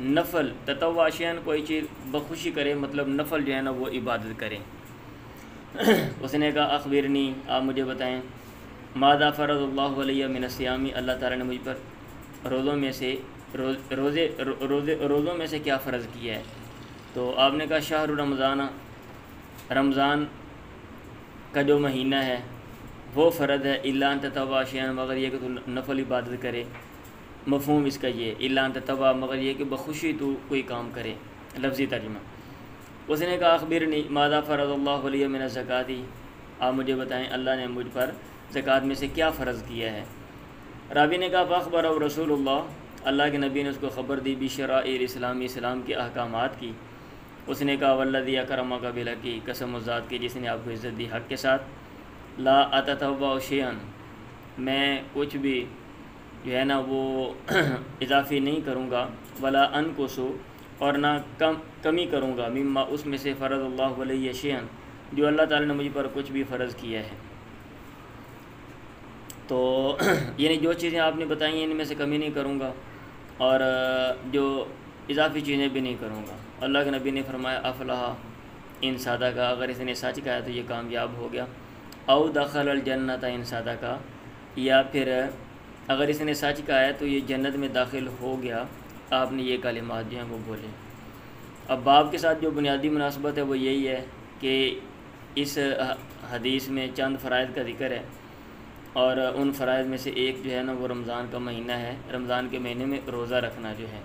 نفل تطوع شیئن کوئی چیز بخوشی کرے، مطلب نفل جو ہے نا وہ عبادت کرے۔ اس نے کہا اخبرنی، آپ مجھے بتائیں، ماذا فرض اللہ علیہ من الصیام، اللہ تعالیٰ نے مجھ پر روزوں میں سے کیا فرض کیا ہے؟ تو آپ نے کہا شہر رمضان، رمضان کا جو مہینہ ہے وہ فرض ہے، الا ان تطوع شیئا، مگر یہ کہ تو نفل عبادت کرے۔ مفہوم اس کا یہ الا ان تطوع، مگر یہ کہ بخوشی تو کوئی کام کرے، لفظی ترجمہ۔ اس نے کہا اخبرنی ماذا فرض اللہ علیہ من الزکوٰۃ، آپ مجھے بتائیں اللہ نے مجھ پر زکوٰۃ میں سے کیا فرض کیا ہے؟ راوی نے کہا فاخبر رسول اللہ کے نبی نے اس کو خبر دی بشرائع الاسلام، اسلام کے احکامات کی۔ اس نے کہا والذی اکرمک بالحق، قسم اس ذات کی جس نے آپ کو عزت دی حق کے ساتھ، لا اتطوع شیئا، میں کچھ بھی جو ہے نا وہ اضافی نہیں کروں گا، ولا انقص، اور نہ کمی کروں گا، مما، اس میں سے فرض اللہ علیہ شیئا، جو اللہ تعالیٰ نے مجھ پر کچھ بھی فرض کیا ہے۔ تو یعنی جو چیزیں آپ نے بتائی ہیں ان میں سے کمی نہیں کروں گا، اور جو اضافی چیزیں بھی نہیں کروں گا۔ اللہ کے نبی نے فرمایا افلاح ان صدق، اگر اس نے سچ کہا تو یہ کامیاب ہو گیا، او دخل الجنت ان صدق، یا پھر اگر اس نے سچ کہا ہے تو یہ جنت میں داخل ہو گیا۔ آپ نے یہ کلمات جو ہیں وہ بولے۔ اب باب کے ساتھ جو بنیادی مناسبت ہے وہ یہی ہے کہ اس حدیث میں چند فرائض کا ذکر ہے، اور ان فرائض میں سے ایک جو ہے نا وہ رمضان کا مہینہ ہے، رمضان کے مہینے میں روزہ رکھنا جو ہے۔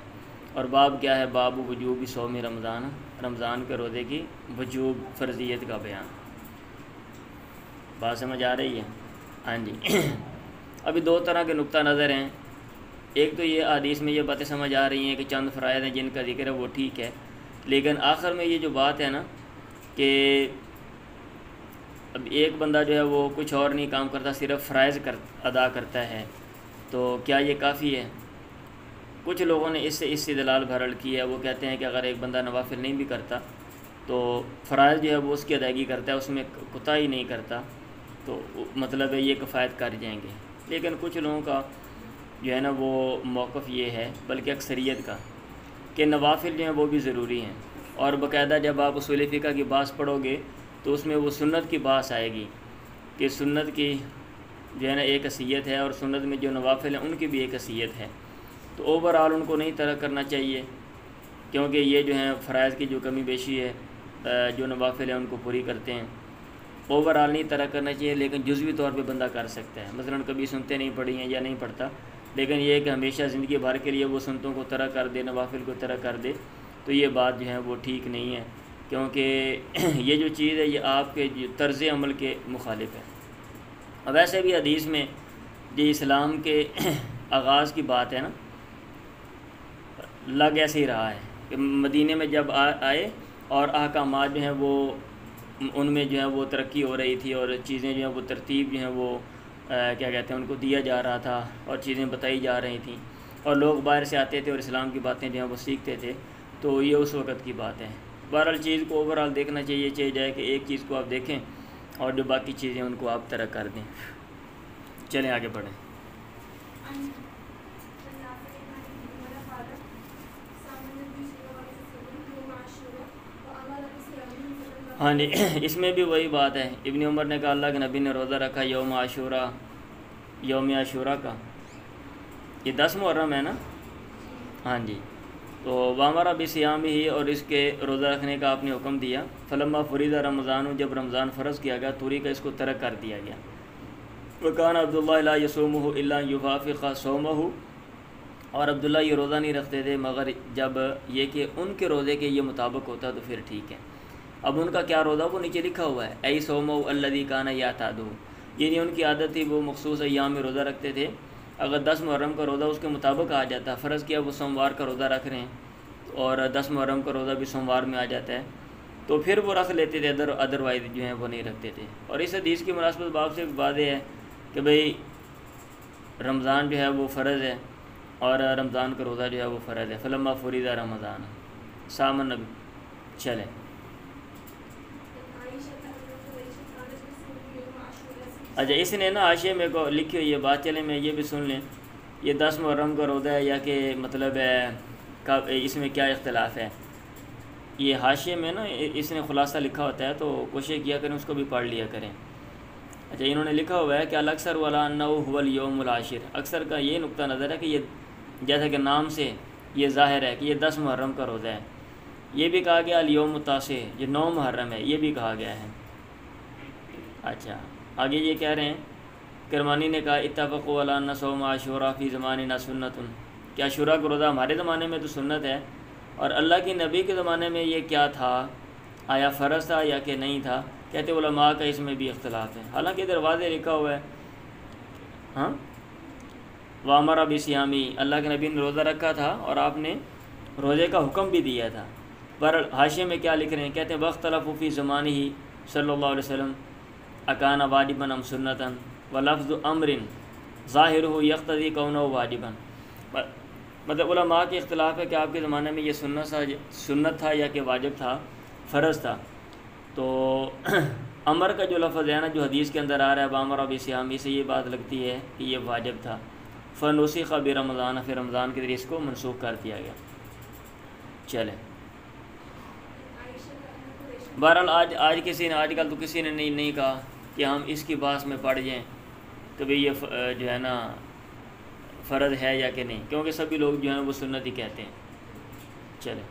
اور باب کیا ہے؟ باب وجوب صوم رمضان، رمضان کے روزے کی وجوب، فرضیت کا بیان۔ بات سمجھ آ رہی ہے؟ ہاں جی۔ ابھی دو طرح کے نقطہ نظر ہیں، ایک تو یہ حدیث میں یہ باتیں سمجھ آ رہی ہیں کہ چند فرائض ہیں جن کا ذکر ہے وہ ٹھیک ہے، لیکن آخر میں یہ جو بات ہے نا کہ اب ایک بندہ جو ہے وہ کچھ اور نہیں کام کرتا، صرف فرائض ادا کرتا ہے، تو کیا یہ کافی ہے؟ کچھ لوگوں نے اس سے استدلال بھرل کی ہے، وہ کہتے ہیں کہ اگر ایک بندہ نوافل نہیں بھی کرتا تو فرائض جو ہے وہ اس کی ادائیگی کرتا ہے، اس میں کوتاہی نہیں کرتا، تو مطلب ہے یہ کفایت کر جائیں گے۔ لیکن کچھ لوگوں کا جو ہے نا وہ موقف یہ ہے، بلکہ اکثریت کا، کہ نوافل جو ہیں وہ بھی ضروری ہیں، اور باقاعدہ جب آپ اصول فقہ کی بحث پڑھو گے تو اس میں وہ سنت کی بحث آئے گی کہ سنت کی جو ہے نا ایک حیثیت ہے، اور سنت میں جو نوافل ہیں ان کی بھی ایک حیثیت ہے، تو اوورآل ان کو نہیں ترک کرنا چاہیے، کیونکہ یہ جو ہیں فرائض کی جو کمی بیشی ہے، جو نوافل ہیں ان کو پوری کرتے ہیں، اوورآل نہیں ترک کرنا چاہیے، لیکن جزوی طور پہ بندہ کر سکتا ہے۔ مثلا کبھی سنتے نہیں پڑھی ہیں یا نہیں پڑھتا، لیکن یہ کہ ہمیشہ زندگی بھر کے لیے وہ سنتوں کو ترک کر دے، نوافل کو ترک کر دے، تو یہ بات جو ہے وہ ٹھیک نہیں ہے، کیونکہ یہ جو چیز ہے یہ آپ کے طرز عمل کے مخالف ہے۔ اب ایسے بھی حدیث میں جو اسلام کے آغاز کی بات ہے نا، لگ ایسے ہی رہا ہے کہ مدینے میں جب آئے اور احکامات جو ہیں وہ ان میں جو ہے وہ ترقی ہو رہی تھی، اور چیزیں جو ہیں وہ ترتیب جو ہیں وہ کیا کہتے ہیں ان کو دیا جا رہا تھا، اور چیزیں بتائی جا رہی تھیں، اور لوگ باہر سے آتے تھے اور اسلام کی باتیں جو ہیں وہ سیکھتے تھے، تو یہ اس وقت کی بات ہے۔ بہرحال چیز کو اوورآل دیکھنا چاہیے جائے کہ ایک چیز کو آپ دیکھیں اور جو باقی چیزیں ان کو آپ ترک کر دیں۔ چلیں آگے بڑھیں۔ ہاں جی، اس میں بھی وہی بات ہے، ابن عمر نے کہا اللہ کے نبی نے روزہ رکھا یوم عاشورہ کا، یہ 10 محرم ہے نا، ہاں جی، تو وامرا بصیام ہی، اور اس کے روزہ رکھنے کا آپ نے حکم دیا، فلما فرض رمضان، جب رمضان فرض کیا گیا توری کا اس کو ترک کر دیا گیا، وکان عبداللہ لا یصومہ الا یوافق صومہ، اور عبداللہ یہ روزہ نہیں رکھتے تھے مگر جب یہ کہ ان کے روزے کے یہ مطابق ہوتا تو پھر ٹھیک ہے۔ اب ان کا کیا روزہ وہ نیچے لکھا ہوا ہے، ای صومہ الذی کان یعتادہ، یعنی ان کی عادت تھی وہ مخصوص ایام میں روزہ رکھتے تھے، اگر 10 محرم کا روزہ اس کے مطابق آ جاتا، فرض کیا وہ سوموار کا روزہ رکھ رہے ہیں اور 10 محرم کا روزہ بھی سوموار میں آ جاتا ہے، تو پھر وہ رکھ لیتے تھے، ادروائز جو ہیں وہ نہیں رکھتے تھے۔ اور اس حدیث کی مناسبت باب سے واضح ہے کہ بھئی رمضان جو ہے وہ فرض ہے، اور رمضان کا روزہ جو ہے وہ فرض ہے، فلما فرض رمضان سامن نبی۔ چلیں اچھا، اس نے نا حاشیے میں کو لکھی ہوئی یہ بات، چلیں میں یہ بھی سن لیں، یہ 10 محرم کا روزہ ہے یا کہ مطلب ہے کا اس میں کیا اختلاف ہے؟ یہ حاشیے میں نا اس نے خلاصہ لکھا ہوتا ہے، تو کوشش کیا کریں اس کو بھی پڑھ لیا کریں۔ اچھا، انہوں نے لکھا ہوا ہے کہ الاکثر ولا انہ هو اليوم العاشر، اکثر کا یہ نقطہ نظر ہے کہ یہ جیسا کہ نام سے یہ ظاہر ہے کہ یہ 10 محرم کا روزہ ہے۔ یہ بھی کہا گیا الیوم التاسع، جو 9 محرم ہے، یہ بھی کہا گیا ہے۔ اچھا، آگے یہ کہہ رہے ہیں، کرمانی نے کہا اتفقوا علی ان صوم عاشوراء فی زماننا سنت، کہ عاشوراء کا روزہ ہمارے زمانے میں تو سنت ہے، اور اللہ کے نبی کے زمانے میں یہ کیا تھا، آیا فرض تھا یا کہ نہیں تھا؟ کہتے علماء کا اس میں بھی اختلاف ہے، حالانکہ ادھر واضح لکھا ہوا ہے۔ ہاں، وامر بصیامی، اللہ کے نبی نے روزہ رکھا تھا اور آپ نے روزے کا حکم بھی دیا تھا۔ پر حاشیے میں کیا لکھ رہے ہیں؟ کہتے ہیں واختلف فی زمانہ صلی اللہ علیہ وسلم اکان واجبا ام سنتا ولفظ امر ظاہر ہو یقتضی کونہ واجبا، مطلب علماء کے اختلاف ہے کہ آپ کے زمانے میں یہ سنت تھا یا کہ واجب تھا، فرض تھا۔ تو امر کا جو لفظ ہے نا، جو حدیث کے اندر آ رہا ہے وامر بصیامی، سے یہ بات لگتی ہے کہ یہ واجب تھا۔ فنسخ برمضان، پھر رمضان کے ذریعے اس کو منسوخ کر دیا گیا۔ چلیں، بہرحال آج کل تو کسی نے نہیں کہا کہ ہم اس کی باس میں پڑھ جائیں کہ بھئی یہ جو ہے نا فرض ہے یا کہ نہیں، کیونکہ سبھی لوگ جو ہیں وہ سنت ہی کہتے ہیں۔ چلیں،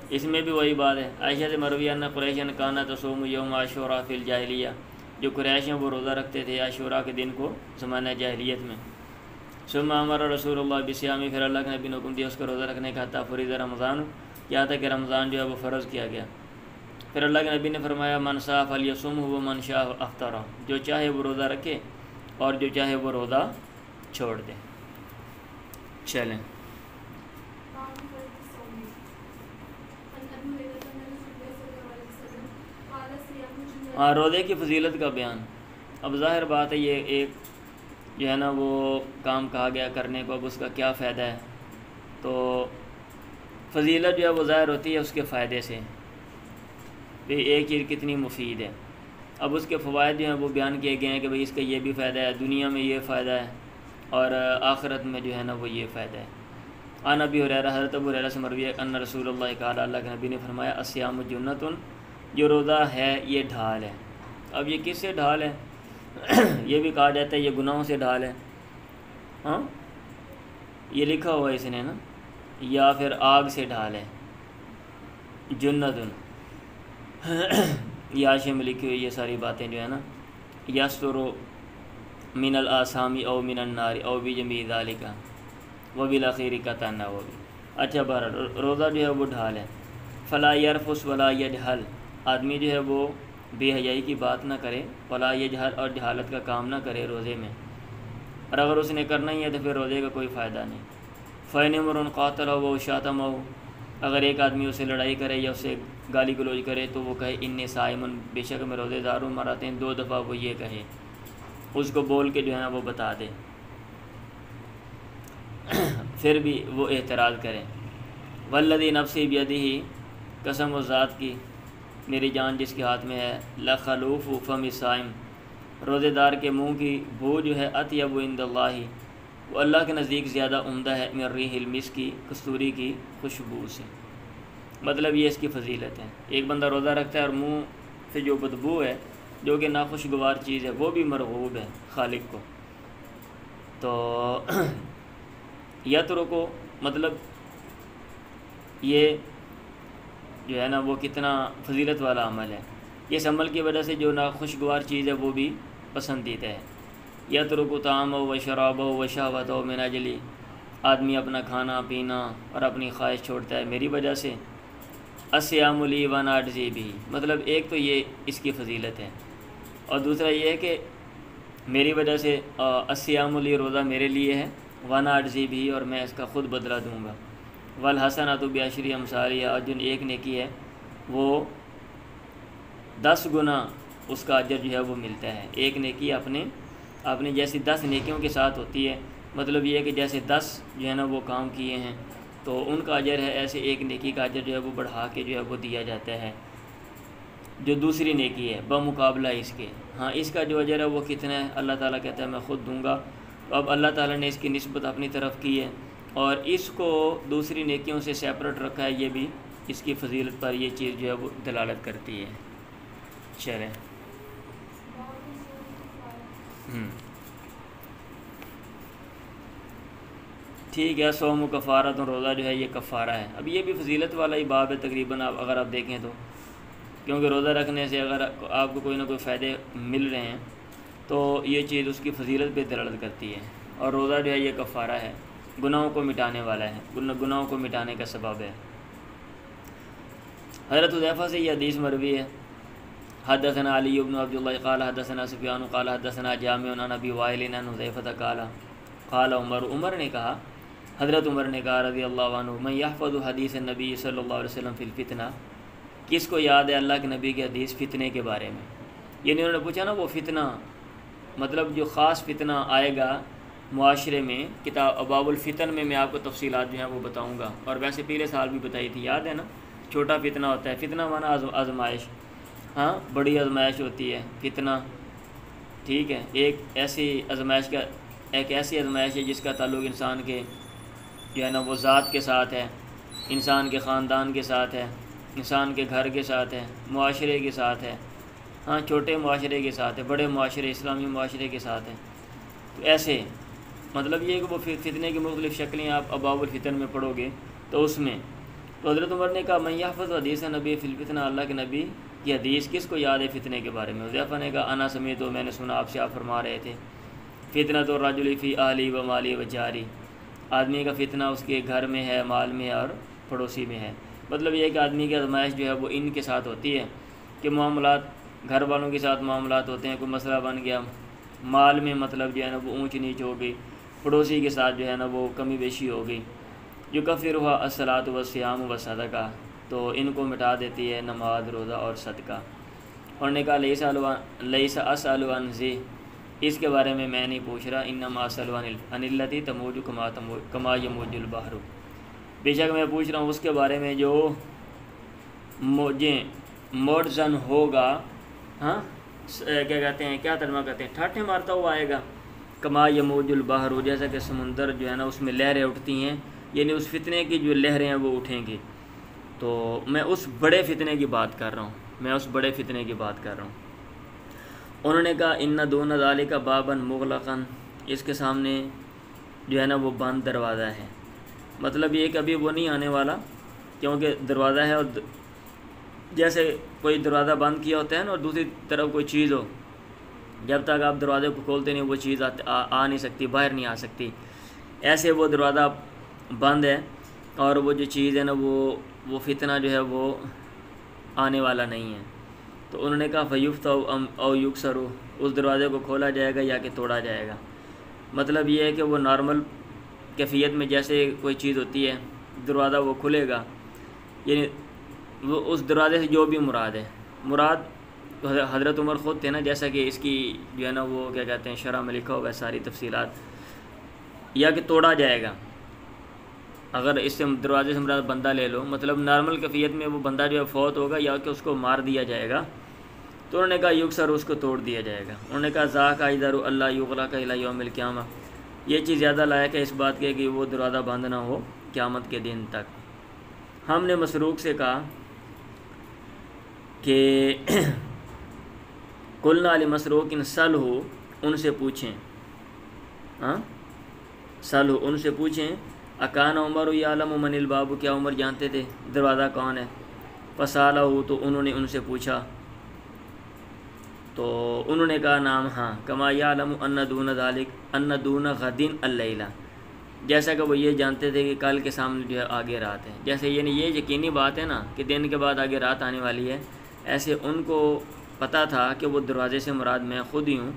اس میں بھی وہی بات ہے، عائشہ سے مروی ان قریش کانا تصوم یوم عاشوراء فی الجاہلیہ، جو قریش ہیں وہ روزہ رکھتے تھے عاشوراء کے دن کو زمانہ جاہلیت میں۔ ثم امر رسول اللہ بصیام، پھر اللہ کے نبی نے حکم دیا اس کا روزہ رکھنے کا، حتی فرض رمضان، یہاں تک کہ رمضان جو ہے وہ فرض کیا گیا۔ پھر اللہ کے نبی نے فرمایا من شاء فلیصمہ ومن شاء افطر، جو چاہے وہ روزہ رکھے اور جو چاہے وہ روزہ چھوڑ دے۔ چلیں، روزے کی فضیلت کا بیان۔ اب ظاہر بات ہے یہ ایک جو ہے نا وہ کام کہا گیا کرنے کو، اب اس کا کیا فائدہ ہے؟ تو فضیلت جو ہے وہ ظاہر ہوتی ہے اس کے فائدے سے، کہ ایک چیز کتنی مفید ہے۔ اب اس کے فوائد جو ہیں وہ بیان کیے گئے ہیں کہ بھئی اس کا یہ بھی فائدہ ہے، دنیا میں یہ فائدہ ہے اور آخرت میں جو ہے نا وہ یہ فائدہ ہے۔ عن ابی ہریرہ، حضرت ابو ہریرہ سے مروی ہے ان رسول اللہ قال، اللہ کے نبی نے فرمایا الصیام جنۃ، جو روزہ ہے یہ ڈھال ہے۔ اب یہ کس سے ڈھال ہے؟ یہ بھی کہا جاتا ہے یہ گناہوں سے ڈھال ہے، ہاں یہ لکھا ہوا ہے اس نے نا، یا پھر آگ سے ڈھال ہے، جنۃ، یہ حاشیے میں لکھی ہوئی یہ ساری باتیں جو ہے نا، یستر من الآثام او من النار او بجمیع ذالک وبالاخیر قطعنا، وہ بھی اچھا۔ بہرحال روزہ جو ہے وہ ڈھال ہے۔ فلا یرفث ولا یجہل، آدمی جو ہے وہ بے حیائی کی بات نہ کرے، ولا یجہل، اور جہالت کا کام نہ کرے روزے میں، اور اگر اس نے کرنا ہی ہے تو پھر روزے کا کوئی فائدہ نہیں۔ فإن امرؤ قاتلہ و شاتمہ، اگر ایک آدمی اسے لڑائی کرے یا اسے گالی گلوچ کرے تو وہ کہے انی صائم، بے شک میں روزے دار ہوں، مرتين، 2 دفعہ وہ یہ کہے، اس کو بول کے جو ہے نا وہ بتا دے، پھر بھی وہ اعتراض کریں۔ والذی نفسی بیدہ، قسم و ذات کی میری جان جس کے ہاتھ میں ہے، لخلوف فم الصائم، روزے دار کے منہ کی بو جو ہے، اطیب عند اللہ، وہ اللہ کے نزدیک زیادہ عمدہ ہے، من ریح المسک، کستوری کی خوشبو سے۔ مطلب یہ اس کی فضیلت ہے، ایک بندہ روزہ رکھتا ہے اور منہ سے جو بدبو ہے جو کہ ناخوشگوار چیز ہے وہ بھی مرغوب ہے خالق کو۔ تو یترکو، مطلب یہ جو ہے نا وہ کتنا فضیلت والا عمل ہے، اس عمل کی وجہ سے جو ناخوشگوار چیز ہے وہ بھی پسندیدہ ہے۔ یترک طعامہ و شرابہ و شہوتہ من اجلی، آدمی اپنا کھانا پینا اور اپنی خواہش چھوڑتا ہے میری وجہ سے۔ الصیام لی وانا اجزی بہ، مطلب ایک تو یہ اس کی فضیلت ہے، اور دوسرا یہ ہے کہ میری وجہ سے الصیام لی، روزہ میرے لیے ہے، وانا اجزی بہ، اور میں اس کا خود بدلہ دوں گا۔ والحسنۃ بعشر امثالها، اور جن ایک نیکی ہے وہ 10 گنا اس کا اجر جو ہے وہ ملتا ہے۔ ایک نیکی اپنے جیسی 10 نیکیوں کے ساتھ ہوتی ہے، مطلب یہ ہے کہ جیسے 10 جو ہے نا وہ کام کیے ہیں تو ان کا اجر ہے، ایسے ایک نیکی کا اجر جو ہے وہ بڑھا کے جو ہے وہ دیا جاتا ہے جو دوسری نیکی ہے بمقابلہ اس کے۔ ہاں اس کا جو اجر ہے وہ کتنا ہے، اللہ تعالیٰ کہتا ہے میں خود دوں گا، اب اللہ تعالیٰ نے اس کی نسبت اپنی طرف کی ہے اور اس کو دوسری نیکیوں سے سیپریٹ رکھا ہے، یہ بھی اس کی فضیلت پر یہ چیز جو ہے وہ دلالت کرتی ہے۔ چلیں ٹھیک ہے، صوم و کفارہ تو روزہ جو ہے یہ کفارہ ہے۔ اب یہ بھی فضیلت والا ہی باب ہے تقریباً، اگر آپ دیکھیں تو، کیونکہ روزہ رکھنے سے اگر آپ کو کوئی نہ کوئی فائدے مل رہے ہیں تو یہ چیز اس کی فضیلت پہ دلالت کرتی ہے، اور روزہ جو ہے یہ کفارہ ہے، گناہوں کو مٹانے والا ہے، گناہوں کو مٹانے کا سبب ہے۔ حضرت حذیفہ سے یہ حدیث مروی ہے، حدثنا علی بن عبد اللہ قال حدثنا سفیان قال حدثنا جامع عن ابی وائل عن حذیفہ قال عمر نے کہا، حضرت عمر نے کہا رضی اللہ عنہ، من یحفظ حدیث النبی صلی اللہ علیہ وسلم فی الفتنہ، کس کو یاد ہے اللہ کے نبی کے حدیث فتنے کے بارے میں؟ یعنی انہوں نے پوچھا نا وہ فتنہ، مطلب جو خاص فتنہ آئے گا معاشرے میں، کتاب ابواب الفتن میں میں آپ کو تفصیلات جو ہیں وہ بتاؤں گا، اور ویسے پچھلے سال بھی بتائی تھی، یاد ہے نا؟ چھوٹا فتنہ ہوتا ہے، فتنہ مانا آزمائش، ہاں بڑی آزمائش ہوتی ہے فتنہ، ٹھیک ہے، ایک ایسی آزمائش ہے جس کا تعلق انسان کے جو ہے نا وہ ذات کے ساتھ ہے، انسان کے خاندان کے ساتھ ہے، انسان کے گھر کے ساتھ ہے، معاشرے کے ساتھ ہے، ہاں چھوٹے معاشرے کے ساتھ ہے، بڑے معاشرے اسلامی معاشرے کے ساتھ ہے۔ تو ایسے مطلب یہ کہ وہ فتنے کی مختلف شکلیں آپ ابواب الفتن میں پڑھو گے تو اس میں، تو حضرت عمر نے کہا من یحفظ حدیث نبی فی الفتنہ، اللہ کے نبی کی حدیث کس کو یاد ہے فتنے کے بارے میں؟ حذیفہ نے کہا انا سمیت، میں نے سنا آپ سے، آپ فرما رہے تھے فتنۃ الرجل فی اہلی و مالی و جاری، آدمی کا فتنہ اس کے گھر میں ہے، مال میں ہے اور پڑوسی میں ہے۔ مطلب یہ کہ آدمی کی آزمائش جو ہے وہ ان کے ساتھ ہوتی ہے کہ معاملات گھر والوں کے ساتھ معاملات ہوتے ہیں، کوئی مسئلہ بن گیا، مال میں مطلب جو ہے نا وہ اونچ نیچ ہو گئی، پڑوسی کے ساتھ جو ہے نا وہ کمی بیشی ہو گئی، جو کفر ہوا الصلاۃ والصیام والصدقہ، تو ان کو مٹا دیتی ہے نماز، روزہ اور صدقہ۔ اور نے کہا لیس اسأل عن ذی، اس کے بارے میں نہیں پوچھ رہا، انما اسأل عن التی تموج کما یموج البحر، بے شک میں پوچھ رہا ہوں اس کے بارے میں جو موجزن ہوگا، ہاں کیا کہتے ہیں، کیا ترجمہ کرتے ہیں، ٹھاٹھیں مارتا ہوا آئے گا، کما یموج البحر، جیسا کہ سمندر جو ہے نا اس میں لہریں اٹھتی ہیں، یعنی اس فتنے کی جو لہریں ہیں وہ اٹھیں گی۔ تو میں اس بڑے فتنے کی بات کر رہا ہوں، انہوں نے کہا ان دون ذالک بابا مغلقا، اس کے سامنے جو ہے نا وہ بند دروازہ ہے، مطلب یہ کہ ابھی وہ نہیں آنے والا، کیونکہ دروازہ ہے، اور جیسے کوئی دروازہ بند کیا ہوتا ہے نا اور دوسری طرف کوئی چیز ہو، جب تک آپ دروازے کو کھولتے نہیں وہ چیز آ نہیں سکتی، باہر نہیں آ سکتی، ایسے وہ دروازہ بند ہے، اور وہ جو چیز ہے نا وہ فتنہ جو ہے وہ آنے والا نہیں ہے۔ تو انہوں نے کہا فیفتح او یکسر، اس دروازے کو کھولا جائے گا یا کہ توڑا جائے گا۔ مطلب یہ ہے کہ وہ نارمل کیفیت میں جیسے کوئی چیز ہوتی ہے، دروازہ وہ کھلے گا، یعنی وہ اس دروازے سے جو بھی مراد حضرت عمر خود تھے نا، جیسا کہ اس کی جو ہے نا وہ کیا کہتے ہیں شرح میں لکھا ہوا ہے ساری تفصیلات، یا کہ توڑا جائے گا۔ اگر اس سے دروازے سے مراد بندہ لے لو، مطلب نارمل کیفیت میں وہ بندہ جو ہے فوت ہوگا یا کہ اس کو مار دیا جائے گا، تو انہوں نے کہا یکسر، اس کو توڑ دیا جائے گا۔ انہوں نے کہا ذاک ادھر اللہ یغلق الی یوم القیامہ، یہ چیز زیادہ لائق ہے اس بات کے کہ وہ دروازہ بند نہ ہو قیامت کے دن تک۔ ہم نے مسروق سے کہا کہ قلنا لمسروق سلہ، ان سے پوچھیں، سلہ ان سے پوچھیں، اکان عمر یعلم من الباب، کیا عمر جانتے تھے دروازہ کون ہے؟ فسالہ، تو انہوں نے ان سے پوچھا، تو انہوں نے کہا نام ہاں، کما یعلم ان دون ذالک ان دون غد اللیلہ، جیسا کہ وہ یہ جانتے تھے کہ کل کے سامنے جو ہے آگے رات ہے، جیسے یعنی یہ یقینی بات ہے نا کہ دن کے بعد آگے رات آنے والی ہے، ایسے ان کو پتہ تھا کہ وہ دروازے سے مراد میں خود ہی ہوں،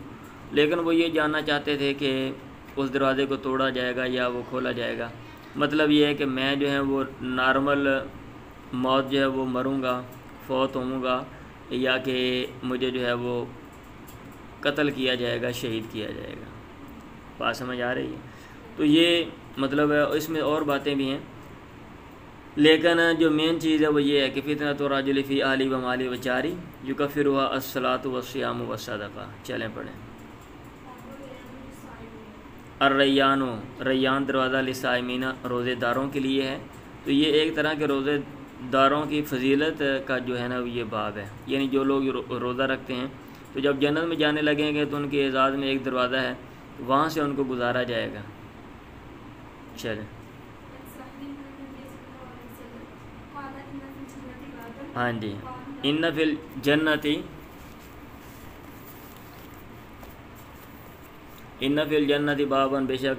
لیکن وہ یہ جاننا چاہتے تھے کہ اس دروازے کو توڑا جائے گا یا وہ کھولا جائے گا۔ مطلب یہ ہے کہ میں جو ہے وہ نارمل موت جو ہے وہ مروں گا، فوت ہوں گا، یا کہ مجھے جو ہے وہ قتل کیا جائے گا، شہید کیا جائے گا۔ بات سمجھ آ رہی ہے؟ تو یہ مطلب ہے، اس میں اور باتیں بھی ہیں، لیکن جو مین چیز ہے وہ یہ ہے کہ فتنۃ الرجل فی اہلی و مالی و جاری یکفرها الصلاۃ والصیام والصدقہ۔ چلیں پڑھیں۔ الریان ریان دروازہ للصائمین روزے داروں کے لیے ہے۔ تو یہ ایک طرح کے روزے داروں کی فضیلت کا جو ہے نا یہ باب ہے، یعنی جو لوگ روزہ رکھتے ہیں تو جب جنت میں جانے لگیں گے تو ان کے اعزاز میں ایک دروازہ ہے، وہاں سے ان کو گزارا جائے گا۔ چلیں ہاں جی، ان فی الجنت بابا، بے شک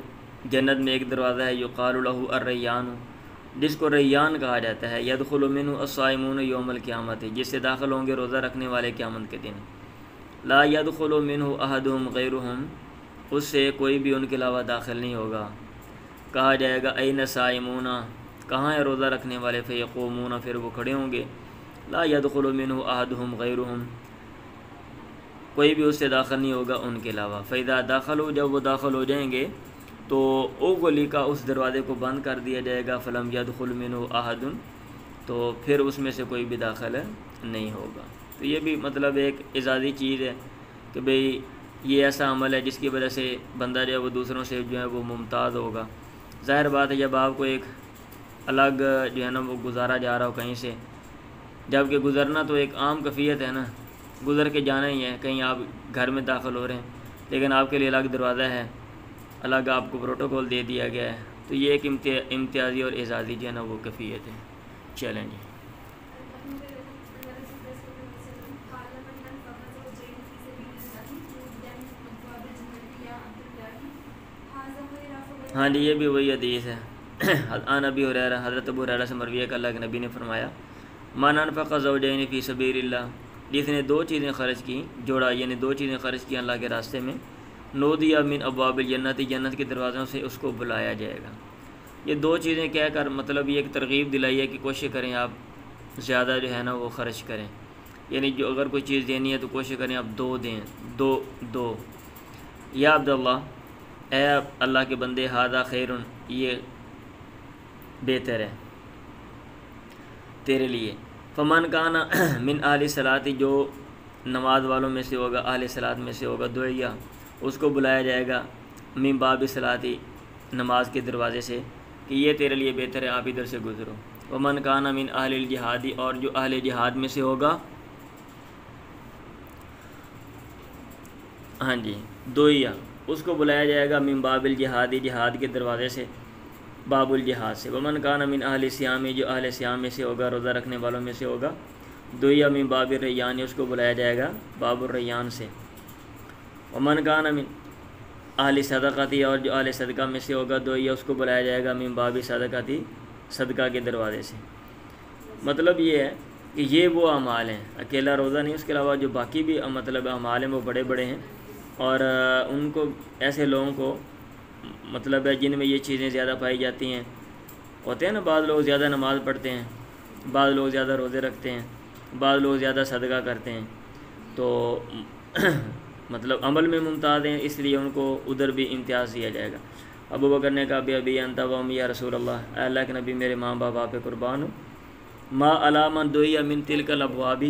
جنت میں ایک دروازہ ہے، یقال له الریان، جس کو ریان کہا جاتا ہے، یدخل منہ الصائمون یوم القیامت، جس سے داخل ہوں گے روزہ رکھنے والے قیامت کے دن۔ لا يدخل منہ احدهم غیرهم، اس سے کوئی بھی ان کے علاوہ داخل نہیں ہوگا۔ کہا جائے گا این صائمون، کہاں ہے روزہ رکھنے والے؟ فیقومون، پھر وہ کھڑے ہوں گے۔ لا يدخل منہ احدهم غیرهم، کوئی بھی اس سے داخل نہیں ہوگا ان کے علاوہ۔ فَإِذَا دَخَلُوا، جب وہ داخل ہو جائیں گے تو اغلق، اس دروازے کو بند کر دیا جائے گا۔ فَلَمْ يَدْخُلْ مِنْهُ أَحَدٌ، تو پھر اس میں سے کوئی بھی داخل نہیں ہوگا۔ تو یہ بھی مطلب ایک اعزازی چیز ہے کہ بھئی یہ ایسا عمل ہے جس کی وجہ سے بندہ جو ہے وہ دوسروں سے جو ہے وہ ممتاز ہوگا۔ ظاہر بات ہے جب آپ کو ایک الگ جو ہے نا وہ گزارا جا رہا ہو کہیں سے، جب کہ گزرنا تو ایک عام کیفیت ہے نا، گزر کے جانا ہی ہے، کہیں آپ گھر میں داخل ہو رہے ہیں لیکن آپ کے لیے الگ دروازہ ہے، الگ آپ کو پروٹوکول دے دیا گیا ہے، تو یہ ایک امتیازی اور اعزازی جو ہے نا وہ کیفیت ہے۔ چلیں جی، ہاں جی، یہ بھی وہی حدیث ہے۔ عن ابی ہریرہ، حضرت ابو ہریرہ سے مروی ہے کہ اللہ کے نبی نے فرمایا من انفق زوجین فی سبیل اللہ، جس نے دو چیزیں خرچ کی، جوڑا یعنی دو چیزیں خرچ کی اللہ کے راستے میں، نودی من ابواب الجنت، جنت کے دروازوں سے اس کو بلایا جائے گا۔ یہ دو چیزیں کہہ کر مطلب یہ ایک ترغیب دلائی ہے کہ کوشش کریں آپ زیادہ جو ہے نا وہ خرچ کریں، یعنی جو اگر کوئی چیز دینی ہے تو کوشش کریں آپ دو دیں، دو۔ یا عبداللہ، اے اللہ کے بندے، ھذا خیر، یہ بہتر ہے تیرے لیے۔ فمن کان من اہل صلاۃ، جو نماز والوں میں سے ہوگا، اہل صلاۃ میں سے ہوگا، دعیا، اس کو بلایا جائے گا، من باب صلاۃ، نماز کے دروازے سے، کہ یہ تیرے لیے بہتر ہے، آپ ادھر سے گزرو۔ ومن کان من اہل الجہاد، اور جو اہل جہاد میں سے ہوگا، ہاں جی، دویا، اس کو بلایا جائے گا من باب الجہاد، جہاد کے دروازے سے، باب الجہاد سے۔ ومن کان من اہل سیام، جو اہل سیام میں سے ہوگا، روزہ رکھنے والوں میں سے ہوگا، دویا من باب الریان، اس کو بلایا جائے گا باب الریان سے۔ ومن کان من اہل صدقتی، اور جو اہل صدقہ میں سے ہوگا، دویا، اس کو بلایا جائے گا من باب صدقتی، صدقہ کے دروازے سے۔ مطلب یہ ہے کہ یہ وہ اعمال ہیں، اکیلا روزہ نہیں، اس کے علاوہ جو باقی بھی مطلب اعمال ہیں وہ بڑے بڑے ہیں، اور ان کو ایسے لوگوں کو مطلب ہے جن میں یہ چیزیں زیادہ پائی جاتی ہیں، ہوتے ہیں نا، بعض لوگ زیادہ نماز پڑھتے ہیں، بعض لوگ زیادہ روزے رکھتے ہیں، بعض لوگ زیادہ صدقہ کرتے ہیں، تو مطلب عمل میں ممتاز ہیں، اس لیے ان کو ادھر بھی امتیاز دیا جائے گا۔ ابو بکر نے کہا ابی انت و امی یا رسول اللہ، اے اللہ کے نبی، میرے ماں باپ آپ پہ قربان ہوں۔ ما علامن دویا من تلک الابواب،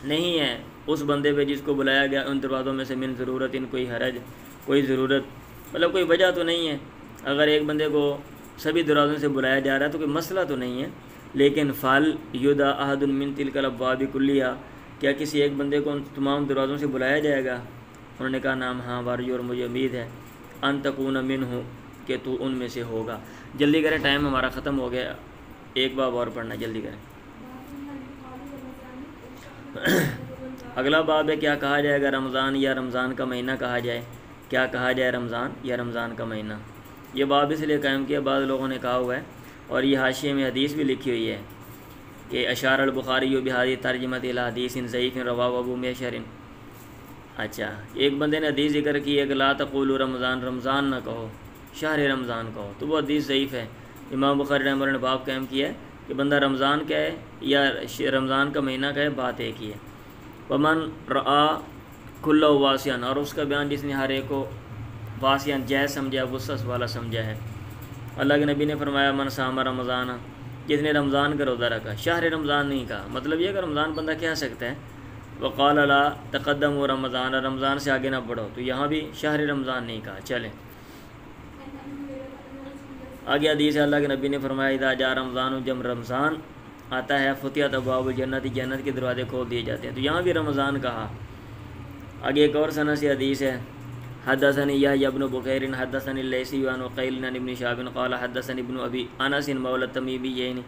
نہیں ہے اس بندے پہ جس کو بلایا گیا ان دروازوں میں سے، من ضرورت، ان کوئی حرج، کوئی ضرورت، مطلب کوئی وجہ تو نہیں ہے۔ اگر ایک بندے کو سبھی دروازوں سے بلایا جا رہا ہے تو کوئی مسئلہ تو نہیں ہے، لیکن فال یدا احد من تلک الابواب کلیہ، کیا کسی ایک بندے کو ان تمام دروازوں سے بلایا جائے گا؟ انہوں نے کہا نام، ہاں، وارجو، اور مجھے امید ہے، ان تکون منہ، کہ تو ان میں سے ہوگا۔ جلدی کریں، ٹائم ہمارا ختم ہو گیا، ایک باب اور پڑھنا، جلدی کریں۔ اگلا باب ہے کیا کہا جائے گا رمضان یا رمضان کا مہینہ کہا جائے، کیا کہا جائے رمضان یا رمضان کا مہینہ۔ یہ باب اس لیے قائم کیا، بعض لوگوں نے کہا ہوا ہے، اور یہ حاشیے میں حدیث بھی لکھی ہوئی ہے کہ اشار البخاری بہذی ترجمۃ الی حدیث ضعیف رواہ ابو معشر۔ اچھا، ایک بندے نے حدیث ذکر کی ہے کہ لا تقولوا رمضان، رمضان نہ کہو، شہر رمضان کہو، تو وہ حدیث ضعیف ہے۔ امام بخاری رحمہ اللہ نے باب قائم کیا ہے کہ بندہ رمضان کہے یا رمضان کا مہینہ کہے، بات ایک ہی ہے۔ ومن رآ کلہ واسعا، اور اس کا بیان جس نے ہر ایک کو واسعا جائز سمجھا، وسعت والا سمجھا ہے۔ اللہ کے نبی نے فرمایا من صام رمضان، جس نے رمضان کا روزہ رکھا، شہر رمضان نہیں کہا، مطلب یہ کہ رمضان بندہ کہہ سکتا ہے۔ وقال لا تقدموا رمضان، رمضان سے آگے نہ بڑھو، تو یہاں بھی شہر رمضان نہیں کہا۔ چلیں، آگے حدیث ہے، اللہ کے نبی نے فرمایا اذا جاء رمضان، جب رمضان آتا ہے فتحت ابواب الجنت، جنت کے دروازے کھول دیے جاتے ہیں. تو یہاں بھی رمضان کہا. آگے ایک اور سند سے حدیث ہے، حدثني يحيى بن بكير حدثني الليثي عن عقيل عن ابن شهاب قال حدثني ابن ابي انس مولى التميميين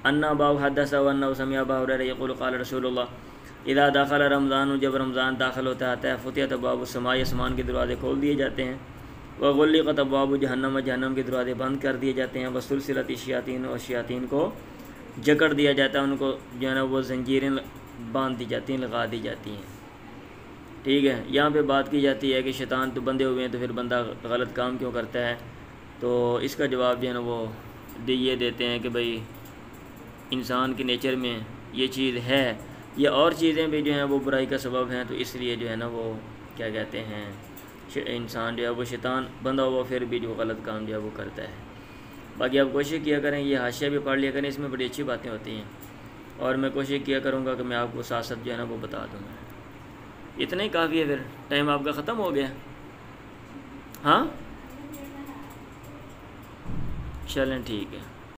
ان ابا حدثه انه سمع ابا هريره يقول قال رسول الله اذا دخل رمضان، جب رمضان داخل ہوتا ہے فتحت ابواب السماء، آسمان کے دروازے کھول دیے جاتے ہیں. وغلقت ابواب جہنم، جہنم کے دروازے بند کر دیے جاتے ہیں. وسلسلت الشیاطین، اور شیاطین کو جکڑ دیا جاتا ہے، ان کو جو ہے نا وہ زنجیریں باندھ دی جاتی ہیں، لگا دی جاتی ہیں. ٹھیک ہے. یہاں پہ بات کی جاتی ہے کہ شیطان تو بندے ہوئے ہیں تو پھر بندہ غلط کام کیوں کرتا ہے. تو اس کا جواب جو ہے نا وہ یہ دیتے ہیں کہ بھئی انسان کے نیچر میں یہ چیز ہے، یہ اور چیزیں بھی جو ہیں وہ برائی کا سبب ہیں، تو اس لیے جو ہے نا وہ کیا کہتے ہیں انسان جو ہے وہ شیطان بندہ ہوا پھر بھی جو غلط کام جو ہے وہ کرتا ہے. باقی آپ کوشش کیا کریں، یہ حاشیہ بھی پڑھ لیا کریں، اس میں بڑی اچھی باتیں ہوتی ہیں، اور میں کوشش کیا کروں گا کہ میں آپ کو ساتھ ساتھ جو ہے نا وہ بتا دوں. اتنا ہی کافی ہے، پھر ٹائم آپ کا ختم ہو گیا. ہاں چلیں ٹھیک ہے.